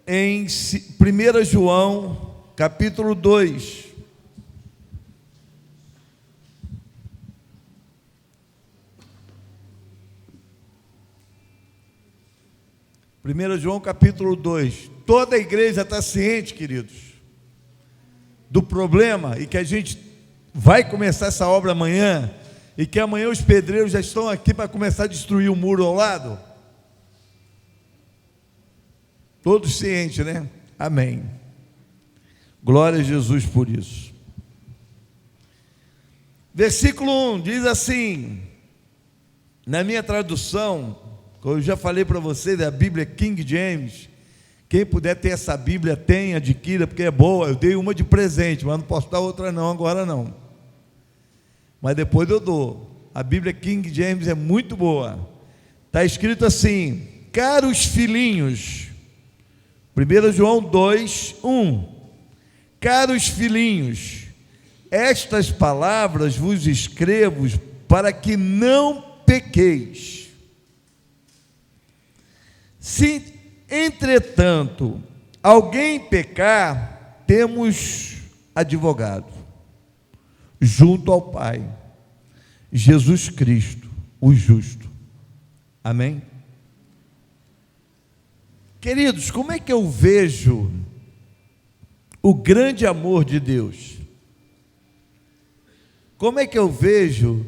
em 1 João, capítulo 2. Primeiro João, capítulo 2. Toda a igreja está ciente, queridos, do problema, e que a gente vai começar essa obra amanhã, e que amanhã os pedreiros já estão aqui para começar a destruir o muro ao lado. Todos cientes, né? Amém. Glória a Jesus por isso. Versículo 1 diz assim, na minha tradução, como eu já falei para vocês, da Bíblia King James. Quem puder ter essa Bíblia, tenha, adquira, porque é boa. Eu dei uma de presente, mas não posso dar outra não, agora não. Mas depois eu dou. A Bíblia King James é muito boa. Está escrito assim: caros filhinhos, 1 João 2, 1. Caros filhinhos, estas palavras vos escrevo para que não pequeis. Se, entretanto, alguém pecar, temos advogado junto ao Pai, Jesus Cristo, o justo. Amém? Queridos, como é que eu vejo o grande amor de Deus? Como é que eu vejo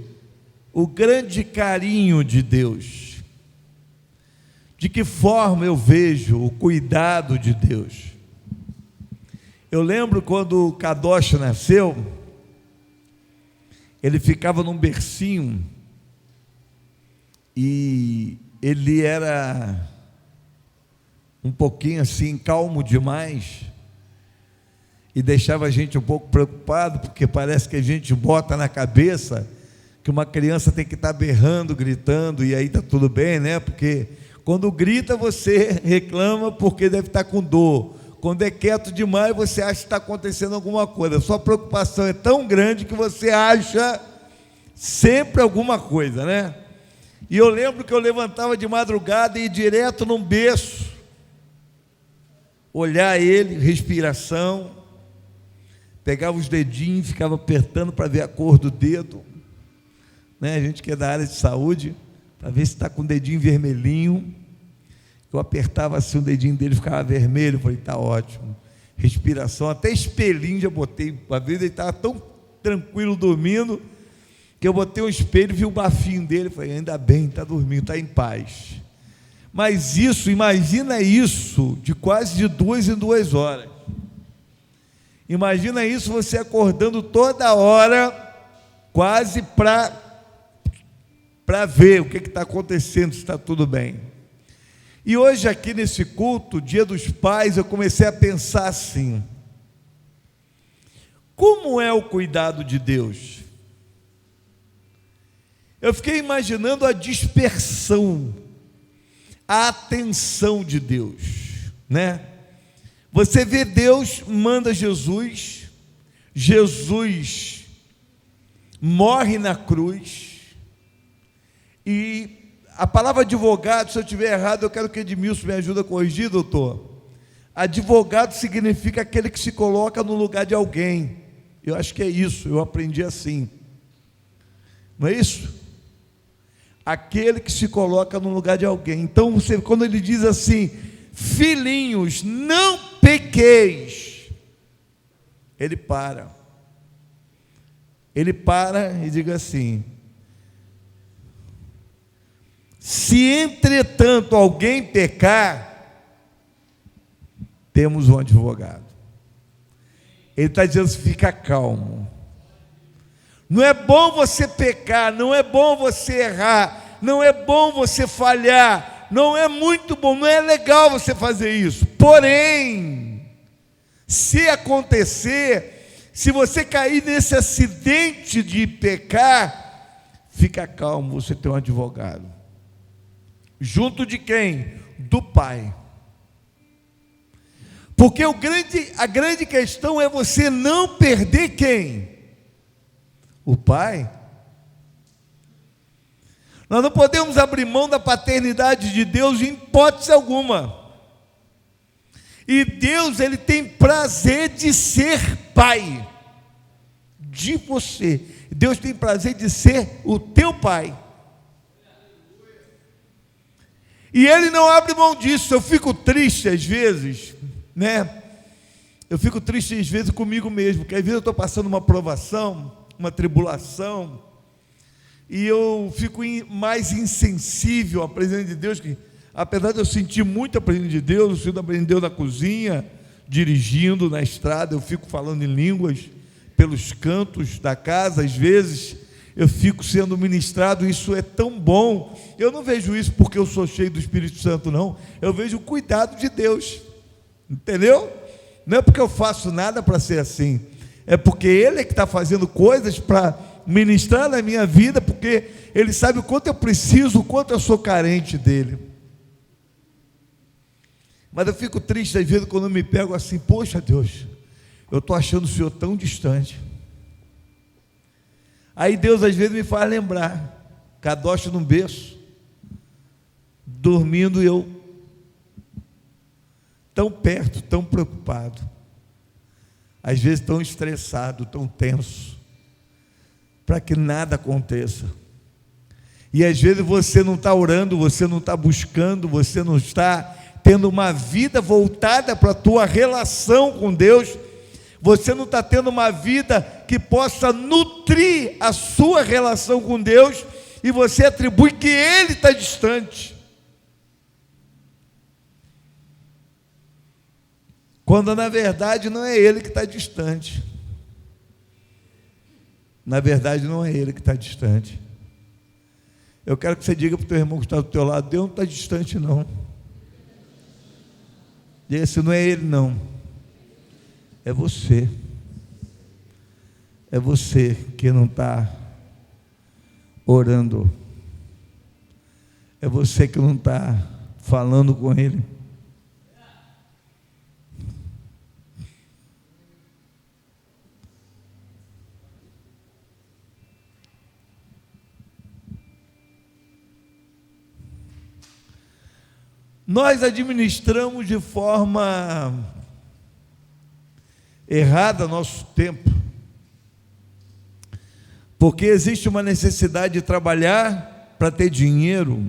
o grande carinho de Deus? De que forma eu vejo o cuidado de Deus? Eu lembro quando o Kadosh nasceu, ele ficava num bercinho, e ele era um pouquinho assim, calmo demais, e deixava a gente um pouco preocupado, porque parece que a gente bota na cabeça que uma criança tem que estar berrando, gritando, e aí está tudo bem, né? Porque quando grita, você reclama porque deve estar com dor. Quando é quieto demais, você acha que está acontecendo alguma coisa. A sua preocupação é tão grande que você acha sempre alguma coisa, né? E eu lembro que eu levantava de madrugada e ia direto num berço, olhar ele, respiração, pegava os dedinhos, ficava apertando para ver a cor do dedo, né? A gente que é da área de saúde, para ver se está com o dedinho vermelhinho. Eu apertava assim, o dedinho dele ficava vermelho. Eu falei, está ótimo. Respiração, até espelhinho já botei. Uma vez ele estava tão tranquilo dormindo, que eu botei um espelho e vi o bafinho dele. Eu falei, ainda bem, está dormindo, está em paz. Mas isso, imagina isso, de quase de 2 em 2 horas. Imagina isso, você acordando toda hora, quase para ver o que está acontecendo, se está tudo bem. E hoje aqui nesse culto, Dia dos Pais, eu comecei a pensar assim: como é o cuidado de Deus? Eu fiquei imaginando a dispersão, a atenção de Deus, né? Você vê, Deus manda Jesus, Jesus morre na cruz, e a palavra advogado, se eu estiver errado, eu quero que Edmilson me ajude a corrigir, doutor. Advogado significa aquele que se coloca no lugar de alguém. Eu acho que é isso, eu aprendi assim. Não é isso? Aquele que se coloca no lugar de alguém. Então, você, quando ele diz assim, filhinhos, não pequeis, ele para. Ele para e diz assim: se entretanto alguém pecar, temos um advogado. Ele está dizendo assim, fica calmo. Não é bom você pecar, não é bom você errar, não é bom você falhar, não é muito bom, não é legal você fazer isso. Porém, se acontecer, se você cair nesse acidente de pecar, fica calmo, você tem um advogado. Junto de quem? Do Pai. Porque a grande questão é você não perder quem? O Pai. Nós não podemos abrir mão da paternidade de Deus em hipótese alguma. E Deus, Ele tem prazer de ser pai de você. Deus tem prazer de ser o teu pai. E Ele não abre mão disso. Eu fico triste às vezes, né? Eu fico triste às vezes comigo mesmo, porque às vezes eu estou passando uma provação, uma tribulação, e eu fico mais insensível à presença de Deus, que apesar de eu sentir muito a presença de Deus, eu sinto a presença de Deus na cozinha, dirigindo na estrada, eu fico falando em línguas pelos cantos da casa, às vezes eu fico sendo ministrado, isso é tão bom. Eu não vejo isso porque eu sou cheio do Espírito Santo, não. Eu vejo o cuidado de Deus, entendeu? Não é porque eu faço nada para ser assim, é porque Ele é que está fazendo coisas para ministrar na minha vida, porque Ele sabe o quanto eu preciso, o quanto eu sou carente dEle. Mas eu fico triste às vezes quando eu me pego assim: poxa Deus, eu estou achando o Senhor tão distante. Aí Deus às vezes me faz lembrar, Kadosh num berço, dormindo, eu tão perto, tão preocupado, às vezes tão estressado, tão tenso, para que nada aconteça. E às vezes você não está orando, você não está buscando, você não está tendo uma vida voltada para a tua relação com Deus, você não está tendo uma vida que possa nutrir a sua relação com Deus, e você atribui que Ele está distante, quando na verdade não é Ele que está distante. Na verdade não é Ele que está distante. Eu quero que você diga para o teu irmão que está do teu lado: Deus não está distante não. Esse não é Ele não, é você. É você que não está orando, é você que não está falando com Ele. Nós administramos de forma errada nosso tempo, porque existe uma necessidade de trabalhar para ter dinheiro,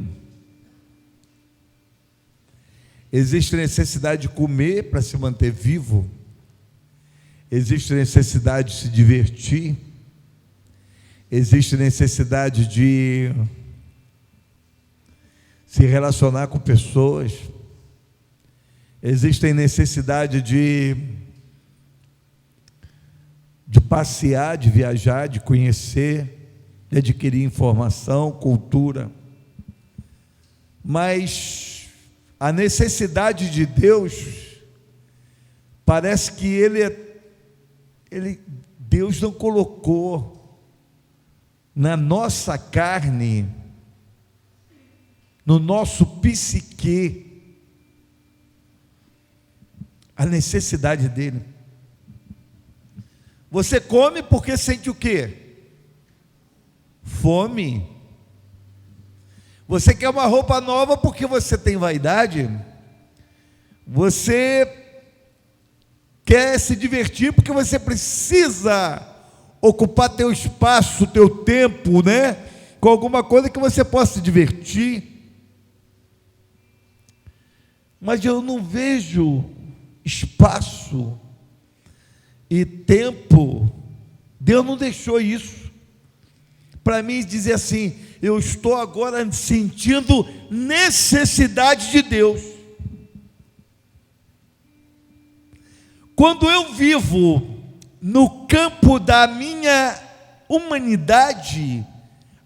existe necessidade de comer para se manter vivo, existe necessidade de se divertir, existe necessidade de se relacionar com pessoas, existe necessidade de passear, de viajar, de conhecer, de adquirir informação, cultura. Mas a necessidade de Deus, parece que Deus não colocou na nossa carne, no nosso psique, a necessidade dele. Você come porque sente o quê? Fome. Você quer uma roupa nova porque você tem vaidade. Você quer se divertir porque você precisa ocupar teu espaço, teu tempo, né? Com alguma coisa que você possa se divertir. Mas eu não vejo espaço e tempo. Deus não deixou isso para mim dizer assim: eu estou agora sentindo necessidade de Deus. Quando eu vivo no campo da minha humanidade,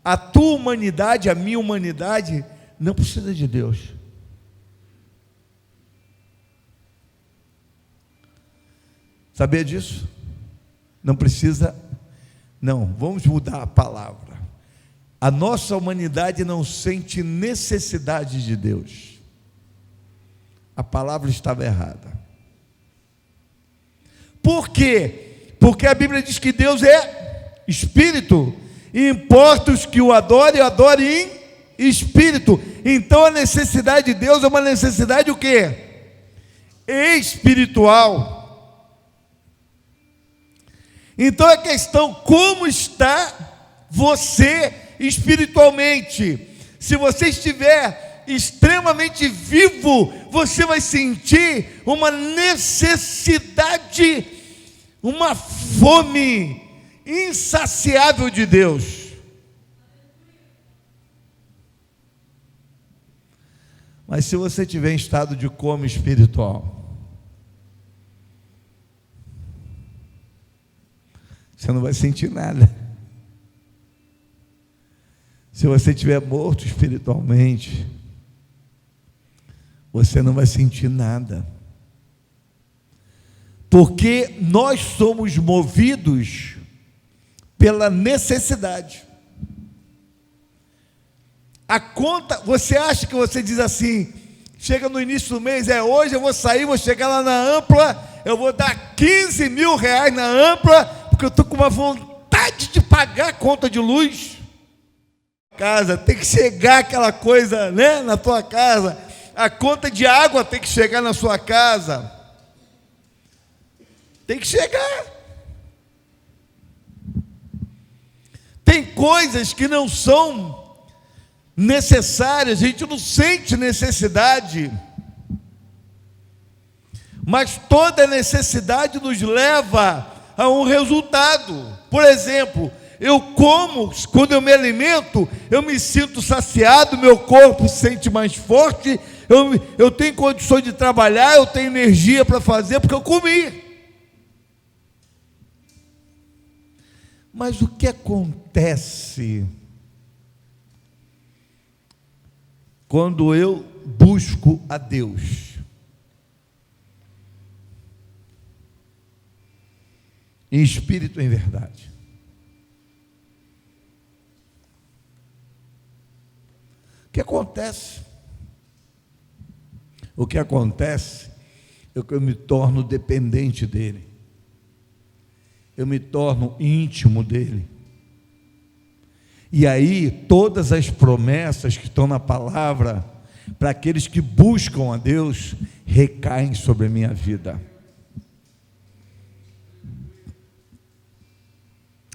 a tua humanidade, a minha humanidade não precisa de Deus. Sabia disso? Não precisa, não, vamos mudar a palavra. A nossa humanidade não sente necessidade de Deus. A palavra estava errada. Por quê? Porque a Bíblia diz que Deus é Espírito, e importa os que o adorem em Espírito. Então a necessidade de Deus é uma necessidade o quê? espiritual. Então a questão, como está você espiritualmente? Se você estiver extremamente vivo, você vai sentir uma necessidade, uma fome insaciável de Deus. Mas se você estiver em estado de coma espiritual, você não vai sentir nada. Se você estiver morto espiritualmente, você não vai sentir nada. Porque nós somos movidos pela necessidade. A conta, você acha que você diz assim, chega no início do mês, hoje eu vou sair, vou chegar lá na Ampla, eu vou dar 15 mil reais na Ampla, porque eu estou com uma vontade de pagar a conta de luz. Casa, tem que chegar aquela coisa, né, na tua casa, a conta de água tem que chegar na sua casa, tem que chegar. Tem coisas que não são necessárias, a gente não sente necessidade, mas toda necessidade nos leva a um resultado. Por exemplo, eu como, quando eu me alimento, eu me sinto saciado, meu corpo se sente mais forte, eu tenho condições de trabalhar, eu tenho energia para fazer, porque eu comi. Mas o que acontece quando eu busco a Deus? Em espírito e em verdade. O que acontece? O que acontece é que eu me torno dependente dele. Eu me torno íntimo dele. E aí, todas as promessas que estão na palavra, para aqueles que buscam a Deus, recaem sobre a minha vida.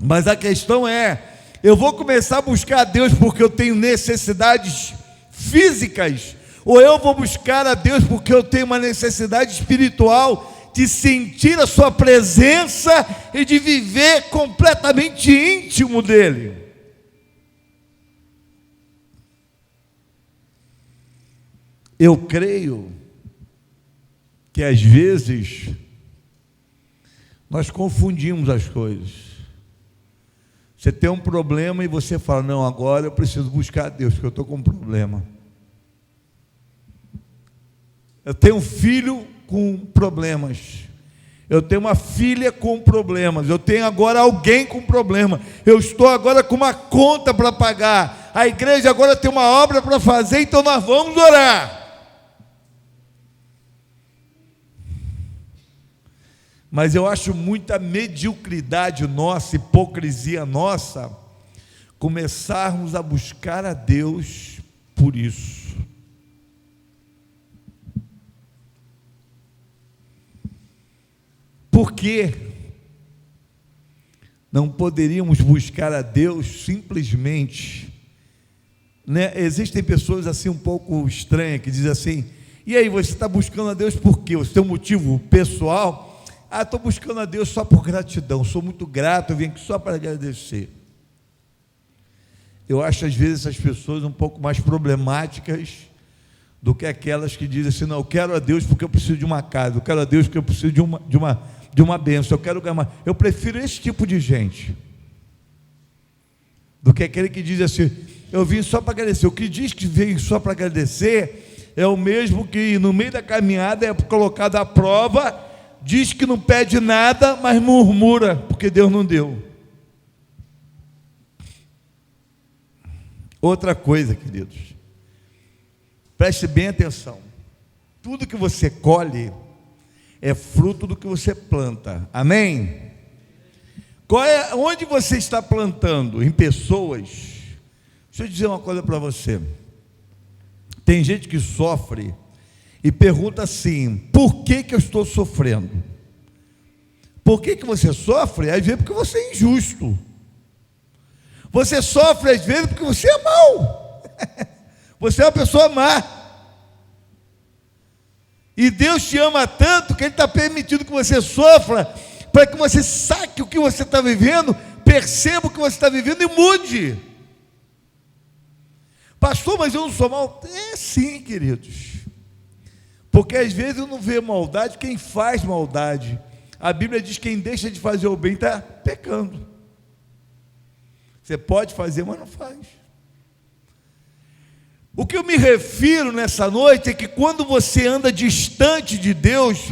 Mas a questão é, eu vou começar a buscar a Deus porque eu tenho necessidades físicas, ou eu vou buscar a Deus porque eu tenho uma necessidade espiritual de sentir a sua presença e de viver completamente íntimo dele? Eu creio que às vezes nós confundimos as coisas. Você tem um problema e você fala, não, agora eu preciso buscar a Deus, porque eu estou com um problema. Eu tenho um filho com problemas. Eu tenho uma filha com problemas. Eu tenho agora alguém com problema. Eu estou agora com uma conta para pagar. A igreja agora tem uma obra para fazer, então nós vamos orar. Mas eu acho muita mediocridade nossa, hipocrisia nossa, começarmos a buscar a Deus por isso. Por que não poderíamos buscar a Deus simplesmente, né? Existem pessoas assim um pouco estranhas que dizem assim, e aí, você está buscando a Deus por quê? Você tem um motivo pessoal? Estou buscando a Deus só por gratidão, sou muito grato, eu vim aqui só para agradecer. Eu acho às vezes essas pessoas um pouco mais problemáticas do que aquelas que dizem assim, não, eu quero a Deus porque eu preciso de uma casa, eu quero a Deus porque eu preciso de uma bênção, eu quero ganhar uma... Eu prefiro esse tipo de gente do que aquele que diz assim, eu vim só para agradecer. O que diz que veio só para agradecer é o mesmo que no meio da caminhada é colocado à prova, diz que não pede nada, mas murmura, porque Deus não deu. Outra coisa, queridos, preste bem atenção, tudo que você colhe é fruto do que você planta, amém? Onde você está plantando? Em pessoas? Deixa eu dizer uma coisa para você, tem gente que sofre e pergunta assim: por que que eu estou sofrendo? Por que que você sofre? Às vezes porque você é injusto. Você sofre às vezes porque você é mau. Você é uma pessoa má. E Deus te ama tanto que Ele está permitindo que você sofra, para que você saque o que você está vivendo, perceba o que você está vivendo e mude. Pastor, mas eu não sou mal? É sim, queridos. Porque às vezes eu não vejo maldade quem faz maldade. A Bíblia diz que quem deixa de fazer o bem está pecando. Você pode fazer, mas não faz. O que eu me refiro nessa noite é que quando você anda distante de Deus,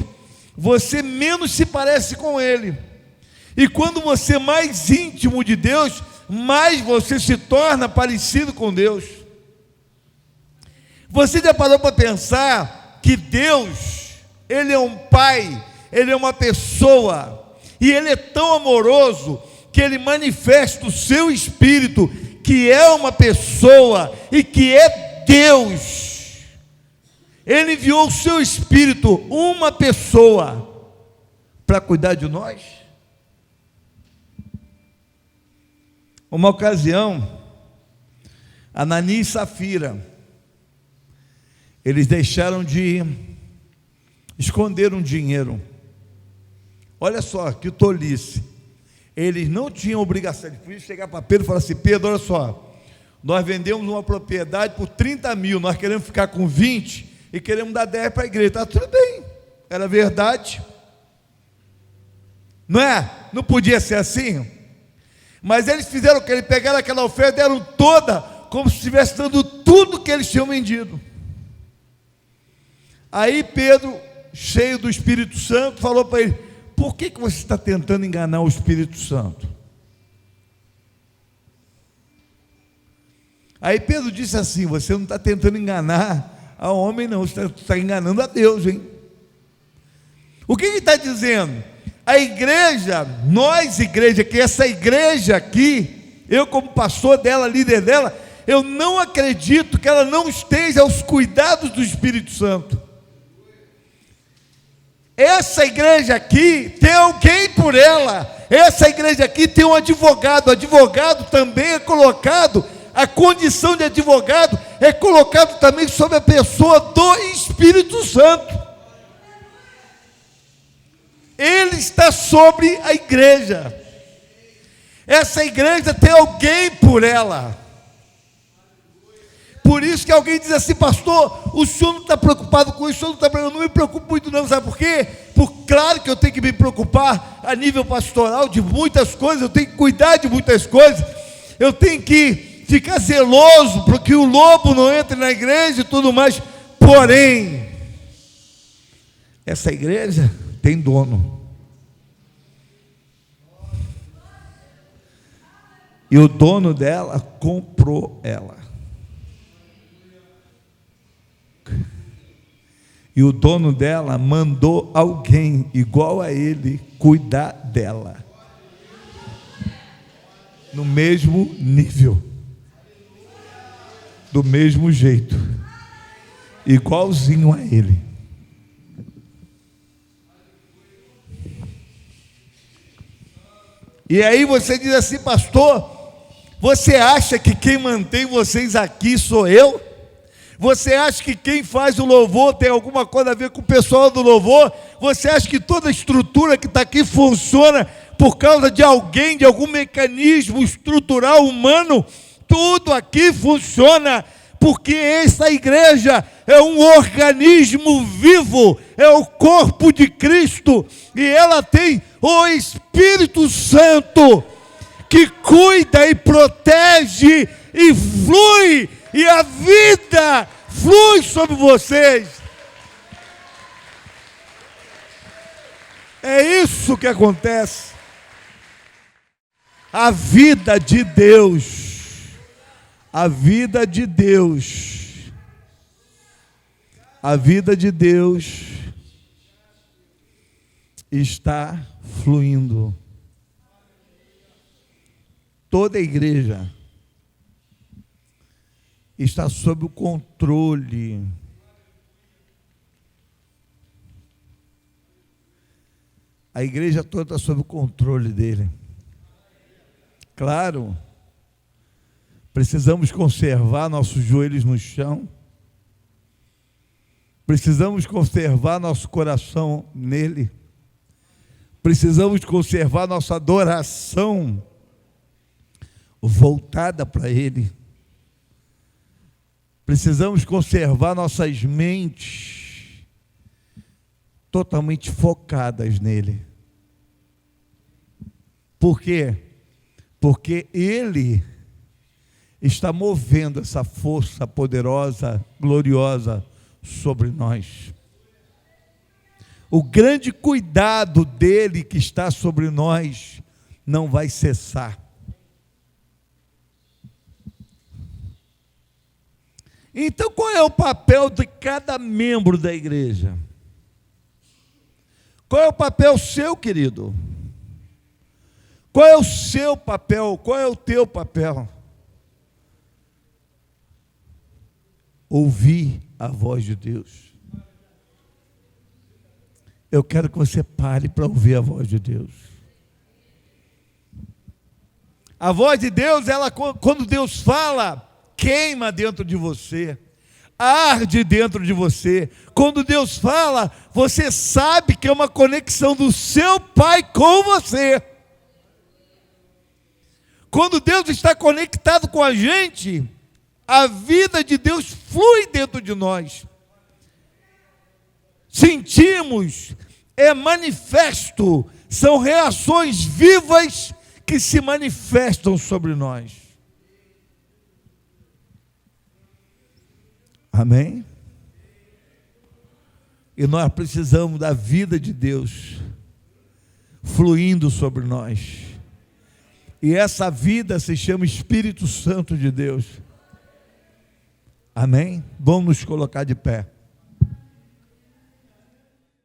você menos se parece com Ele. E quando você é mais íntimo de Deus, mais você se torna parecido com Deus. Você já parou para pensar que Deus, Ele é um Pai, Ele é uma pessoa, e Ele é tão amoroso que Ele manifesta o seu Espírito, que é uma pessoa e que é Deus. Ele enviou o seu Espírito, uma pessoa, para cuidar de nós. Uma ocasião, Ananias e Safira, eles deixaram de esconder um dinheiro. Olha só que tolice. Eles não tinham obrigação, eles podiam chegar para Pedro e falar assim: Pedro, olha só, nós vendemos uma propriedade por 30 mil, nós queremos ficar com 20 e queremos dar 10 para a igreja. Está tudo bem, era verdade, não é? Não podia ser assim. Mas eles fizeram o que? Eles pegaram aquela oferta e deram toda, como se estivesse dando tudo que eles tinham vendido. Aí Pedro, cheio do Espírito Santo, falou para ele: por que você está tentando enganar o Espírito Santo? Aí Pedro disse assim: você não está tentando enganar a homem, não, você está enganando a Deus, hein? O que ele está dizendo? A igreja, nós igreja, que essa igreja aqui, eu como pastor dela, líder dela, eu não acredito que ela não esteja aos cuidados do Espírito Santo. Essa igreja aqui tem alguém por ela. Essa igreja aqui tem um advogado. O advogado também é colocado, a condição de advogado é colocado também sobre a pessoa do Espírito Santo. Ele está sobre a igreja. Essa igreja tem alguém por ela. Por isso que alguém diz assim: pastor, o senhor não está preocupado com isso, o senhor não está preocupado. Eu não me preocupo muito não, sabe por quê? Claro que eu tenho que me preocupar a nível pastoral de muitas coisas, eu tenho que cuidar de muitas coisas, eu tenho que ficar zeloso para que o lobo não entre na igreja e tudo mais. Porém, essa igreja tem dono. E o dono dela comprou ela. E o dono dela mandou alguém igual a ele cuidar dela, no mesmo nível, do mesmo jeito, igualzinho a ele. E aí você diz assim: pastor, você acha que quem mantém vocês aqui sou eu? Você acha que quem faz o louvor tem alguma coisa a ver com o pessoal do louvor? Você acha que toda a estrutura que está aqui funciona por causa de alguém, de algum mecanismo estrutural humano? Tudo aqui funciona porque essa igreja é um organismo vivo, é o corpo de Cristo, e ela tem o Espírito Santo que cuida e protege e flui, e a vida flui sobre vocês. É isso que acontece. A vida de Deus, a vida de Deus, a vida de Deus está fluindo. Toda a igreja está sob o controle A igreja toda está sob o controle dele. Claro, precisamos conservar nossos joelhos no chão, precisamos conservar nosso coração nele, precisamos conservar nossa adoração voltada para ele, precisamos conservar nossas mentes totalmente focadas nele. Por quê? Porque ele está movendo essa força poderosa, gloriosa sobre nós. O grande cuidado dele que está sobre nós não vai cessar. Então, qual é o papel de cada membro da igreja? Qual é o papel seu, querido? Qual é o seu papel? Qual é o teu papel? Ouvir a voz de Deus. Eu quero que você pare para ouvir a voz de Deus. A voz de Deus, ela, quando Deus fala, queima dentro de você, arde dentro de você. Quando Deus fala, você sabe que é uma conexão do seu Pai com você. Quando Deus está conectado com a gente, a vida de Deus flui dentro de nós. Sentimos, é manifesto, são reações vivas que se manifestam sobre nós. Amém? E nós precisamos da vida de Deus fluindo sobre nós. E essa vida se chama Espírito Santo de Deus. Amém? Vamos nos colocar de pé.